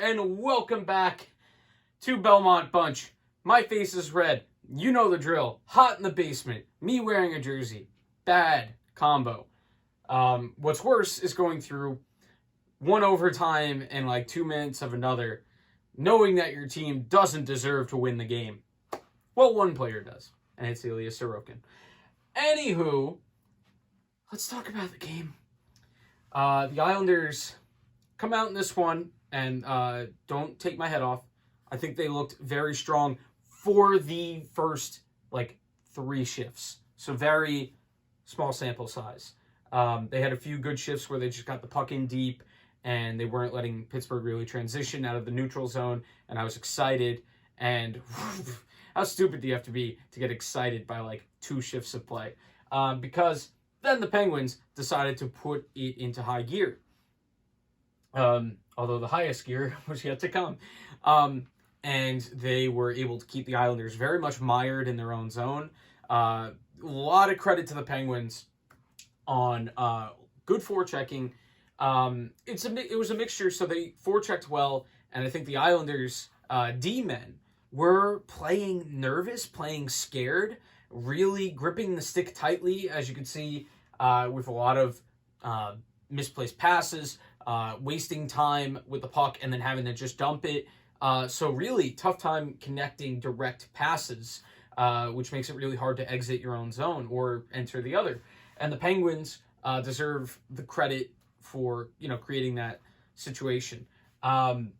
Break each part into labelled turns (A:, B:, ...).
A: and welcome back to Belmont Bunch. My face is red. You know the drill. Hot in the basement. Me wearing a jersey. Bad combo. What's worse is going through one overtime and like 2 minutes of another, knowing that your team doesn't deserve to win the game. Well, one player does, and it's Ilya Sorokin. Anywho, let's talk about the game. The Islanders come out in this one, and don't take my head off. I think they looked very strong for the first, 3 shifts. So very small sample size. They had a few good shifts where they just got the puck in deep, and they weren't letting Pittsburgh really transition out of the neutral zone, and I was excited. And how stupid do you have to be to get excited by, 2 shifts of play? Because then the Penguins decided to put it into high gear. Although the highest gear was yet to come. And they were able to keep the Islanders very much mired in their own zone. A lot of credit to the Penguins on good forechecking. It was a mixture, so they forechecked well, and I think the Islanders' D-men were playing nervous, playing scared, really gripping the stick tightly, as you can see, with a lot of misplaced passes, wasting time with the puck, and then having to just dump it. So really tough time connecting direct passes, which makes it really hard to exit your own zone or enter the other. And the Penguins deserve the credit for, creating that situation. And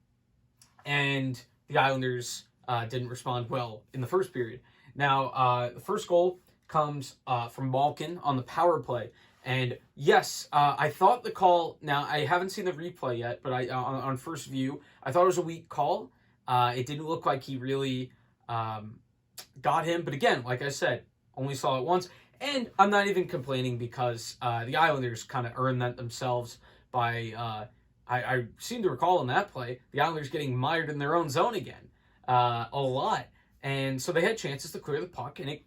A: the Islanders didn't respond well in the first period. Now, the first goal comes from Malkin on the power play. And yes, I thought the call, now I haven't seen the replay yet, but on first view, I thought it was a weak call. It didn't look like he really got him. But again, like I said, only saw it once. And I'm not even complaining because the Islanders kind of earned that themselves by, I seem to recall in that play, the Islanders getting mired in their own zone again a lot. And so they had chances to clear the puck. And,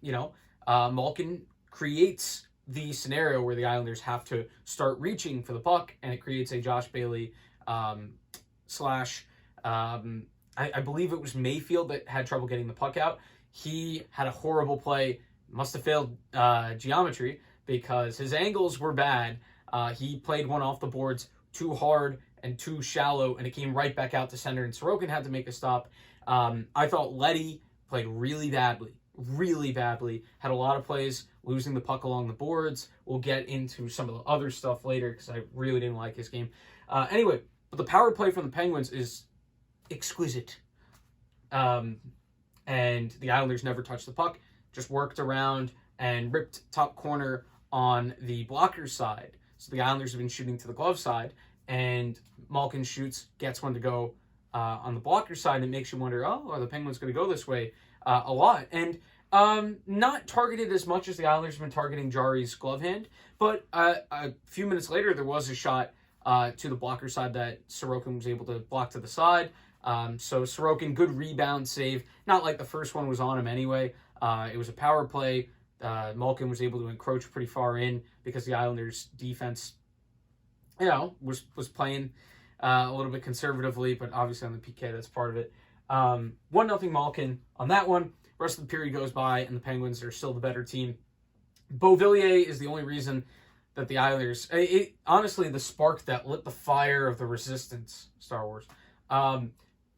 A: Malkin creates the scenario where the Islanders have to start reaching for the puck, and it creates a Josh Bailey slash, I believe it was Mayfield that had trouble getting the puck out. He had a horrible play, must have failed geometry because his angles were bad. He played one off the boards too hard and too shallow, and it came right back out to center, and Sorokin had to make a stop. I thought Leddy played really badly, had a lot of plays losing the puck along the boards. We'll get into some of the other stuff later because I really didn't like his game. Anyway, but the power play from the Penguins is exquisite. And the Islanders never touched the puck, just worked around and ripped top corner on the blocker side. So the Islanders have been shooting to the glove side, and Malkin shoots, gets one to go on the blocker side, and it makes you wonder, are the Penguins going to go this way a lot? And not targeted as much as the Islanders have been targeting Jari's glove hand, but a few minutes later, there was a shot to the blocker side that Sorokin was able to block to the side. So Sorokin, good rebound save. Not like the first one was on him anyway. It was a power play. Malkin was able to encroach pretty far in because the Islanders' defense, was playing a little bit conservatively, but obviously on the PK, that's part of it. 1-0 Malkin on that one. Rest of the period goes by, and the Penguins are still the better team. Beauvillier is the only reason that the Islanders... honestly, the spark that lit the fire of the resistance, Star Wars.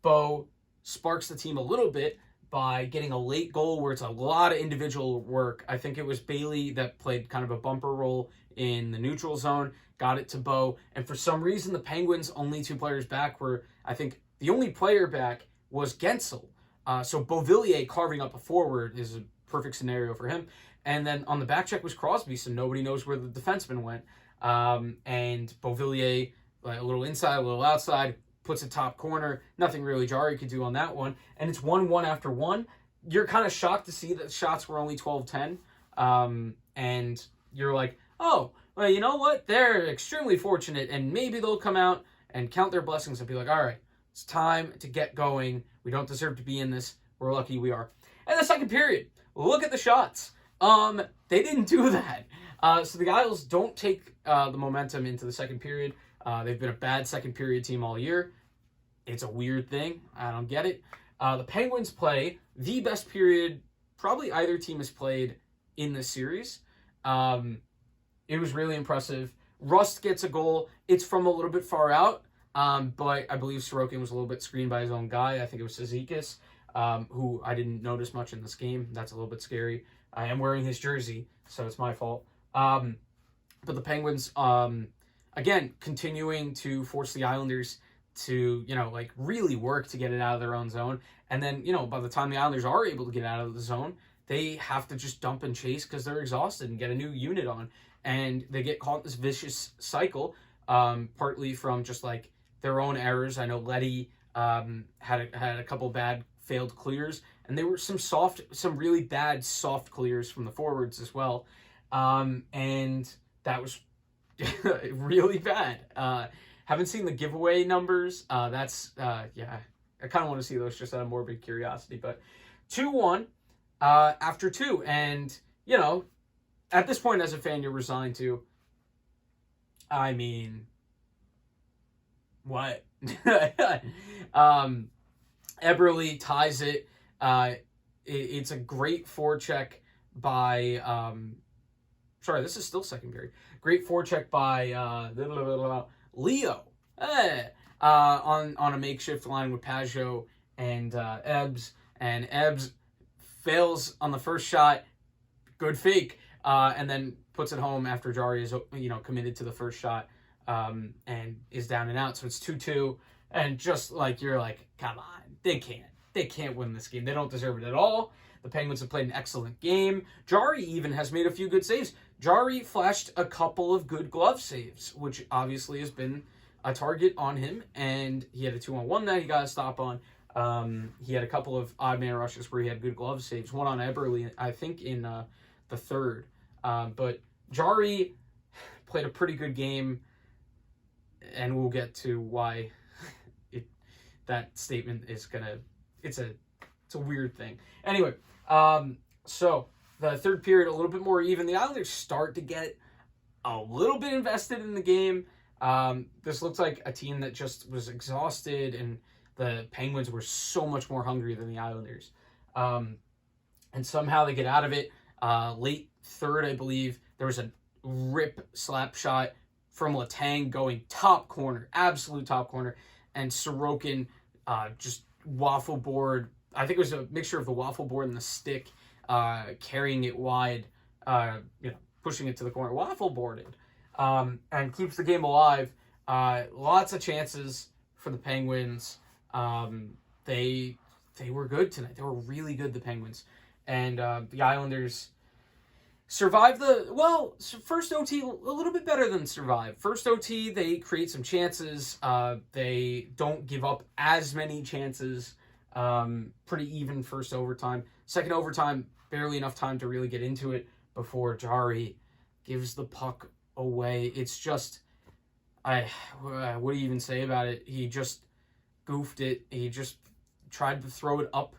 A: Bo sparks the team a little bit by getting a late goal where it's a lot of individual work. I think it was Bailey that played kind of a bumper role in the neutral zone, got it to Bo, and for some reason, the Penguins' only 2 players back were, I think, the only player back was Gensel. So Beauvillier carving up a forward is a perfect scenario for him. And then on the back check was Crosby, so nobody knows where the defenseman went. And Beauvillier, a little inside, a little outside, puts it top corner. Nothing really Jari could do on that one. And it's 1-1 after 1. You're kind of shocked to see that shots were only 12-10. And you're like, oh, well, you know what? They're extremely fortunate, and maybe they'll come out and count their blessings and be like, all right, it's time to get going. We don't deserve to be in this. We're lucky we are. And the second period, look at the shots. They didn't do that. So the Isles don't take the momentum into the second period. They've been a bad second period team all year. It's a weird thing. I don't get it. The Penguins play the best period probably either team has played in the series. It was really impressive. Rust gets a goal. It's from a little bit far out, but I believe Sorokin was a little bit screened by his own guy. I think it was Cizikas, who I didn't notice much in this game. That's a little bit scary. I am wearing his jersey, so it's my fault. But the Penguins, again, continuing to force the Islanders to, like really work to get it out of their own zone. And then, by the time the Islanders are able to get out of the zone, they have to just dump and chase because they're exhausted and get a new unit on. And they get caught in this vicious cycle, partly from just like their own errors. I know Leddy had a couple bad failed clears, and there were some really bad soft clears from the forwards as well. And that was really bad. Haven't seen the giveaway numbers. That's I kind of want to see those just out of morbid curiosity. But 2-1 after 2, and at this point as a fan, you're resigned to. I mean, what? Eberle ties it. It's a great forecheck by. Sorry, this is still second period. Great forecheck by Leo. On a makeshift line with Pajot and Ebbs. And Ebbs fails on the first shot. Good fake. And then puts it home after Jari is committed to the first shot and is down and out. So it's 2-2. And just like you're like, come on, they can't win this game. They don't deserve it at all. The Penguins have played an excellent game. Jari even has made a few good saves. Jari flashed a couple of good glove saves, which obviously has been a target on him. And he had a 2-on-1 that he got a stop on. He had a couple of odd man rushes where he had good glove saves. One on Eberle, I think, in the third. But Jari played a pretty good game, and we'll get to why that statement is gonna. It's a weird thing. Anyway, so the third period a little bit more even. The Islanders start to get a little bit invested in the game. This looks like a team that just was exhausted, and the Penguins were so much more hungry than the Islanders. And somehow they get out of it. Late third, I believe, there was a rip slap shot from Letang going top corner, absolute top corner, and Sorokin just waffle board. I think it was a mixture of the waffle board and the stick, carrying it wide, pushing it to the corner, waffle boarded, and keeps the game alive. Lots of chances for the Penguins. They were good tonight. They were really good, the Penguins. And the Islanders survived first OT a little bit better than survive. First OT, they create some chances. They don't give up as many chances. Pretty even first overtime. Second overtime, barely enough time to really get into it before Jari gives the puck away. It's just, what do you even say about it? He just goofed it. He just tried to throw it up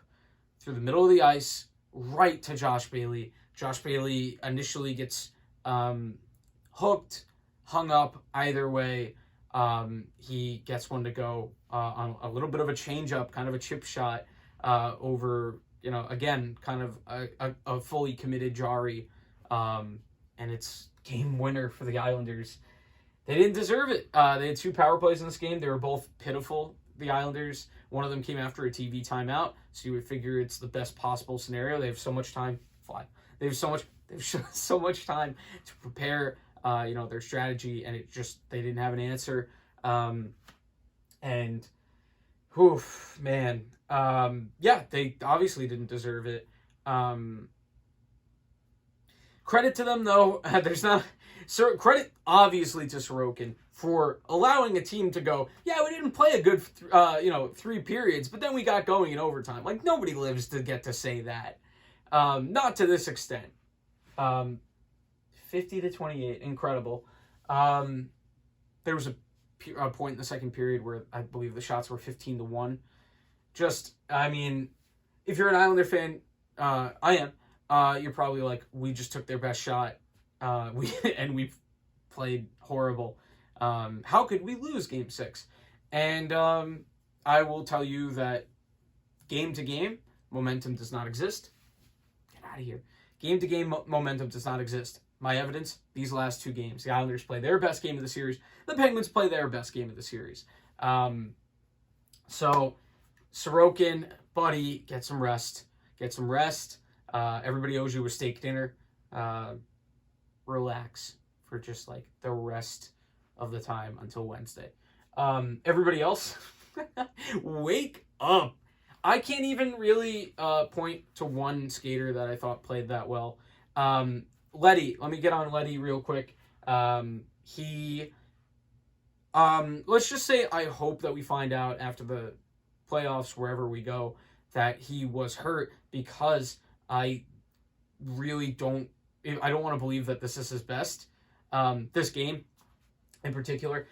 A: through the middle of the ice, right to Josh Bailey. Josh Bailey initially gets hooked, hung up. Either way, he gets one to go on a little bit of a change-up, kind of a chip shot over, again, kind of a fully committed Jari. And it's game winner for the Islanders. They didn't deserve it. They had 2 power plays in this game. They were both pitiful, the Islanders. One of them came after a TV timeout, so you would figure it's the best possible scenario. They have so much time. They have so much time to prepare, their strategy, and they didn't have an answer. And, they obviously didn't deserve it. Credit to them, though. Credit obviously to Sorokin for allowing a team to go, we didn't play a good, 3 periods, but then we got going in overtime. Like, nobody lives to get to say that. Not to this extent. 50-28, incredible. There was a point in the second period where I believe the shots were 15-1. If you're an Islander fan, I am. You're probably like, we just took their best shot. We played horrible. How could we lose Game 6? And I will tell you that game to game, momentum does not exist. Get out of here. Game to game momentum does not exist. My evidence, these last 2 games. The Islanders play their best game of the series. The Penguins play their best game of the series. So, Sorokin, buddy, get some rest. Get some rest. Everybody owes you a steak dinner. Relax for just like the rest of the time until Wednesday. Everybody else, wake up. I can't even really point to one skater that I thought played that well. Letty, let me get on Letty real quick. He, let's just say I hope that we find out after the playoffs, wherever we go, that he was hurt, because I really don't want to believe that this is his best. This game in particular,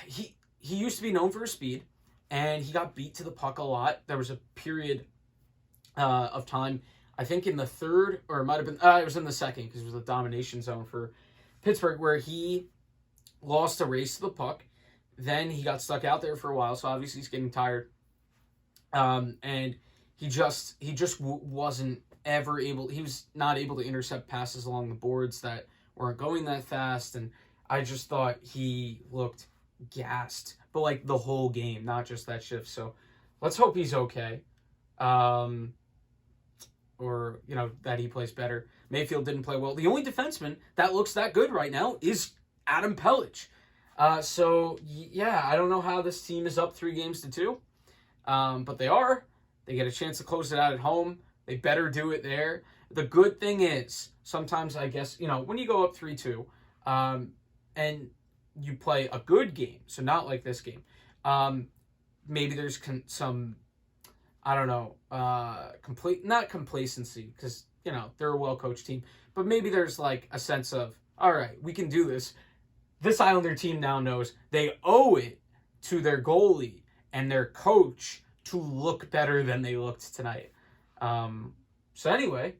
A: he used to be known for his speed, and he got beat to the puck a lot. There was a period of time, I think in the third, or it might have been, it was in the second, because it was a domination zone for Pittsburgh, where he lost a race to the puck. Then he got stuck out there for a while, so obviously he's getting tired. And he just wasn't ever able, he was not able to intercept passes along the boards that weren't going that fast, and I just thought he looked gassed, but like the whole game, not just that shift. So let's hope he's okay. Or, that he plays better. Mayfield didn't play well. The only defenseman that looks that good right now is Adam Pellich. So, yeah, I don't know how this team is up 3-2. But they are. They get a chance to close it out at home. They better do it there. The good thing is, sometimes I guess, when you go up 3-2, and you play a good game, so not like this game, maybe there's some, I don't know, not complacency, because, they're a well-coached team, but maybe there's like a sense of, all right, we can do this. This Islander team now knows they owe it to their goalie and their coach to look better than they looked tonight. So anyway,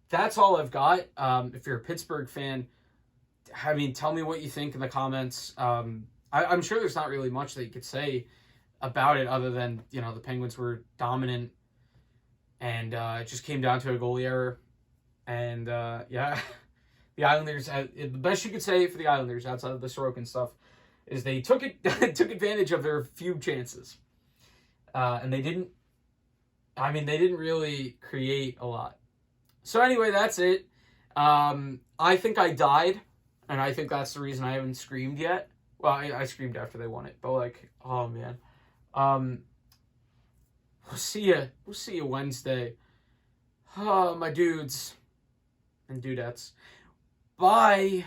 A: that's all I've got. If you're a Pittsburgh fan, tell me what you think in the comments. I'm sure there's not really much that you could say about it other than, the Penguins were dominant, and it just came down to a goalie error. And, yeah, the Islanders, the best you could say for the Islanders outside of the Sorokin stuff is they took advantage of their few chances. And they didn't really create a lot. So anyway, that's it. I think I died, and I think that's the reason I haven't screamed yet. Well, I screamed after they won it, but like, oh man. We'll see you Wednesday. Oh, my dudes and dudettes. Bye.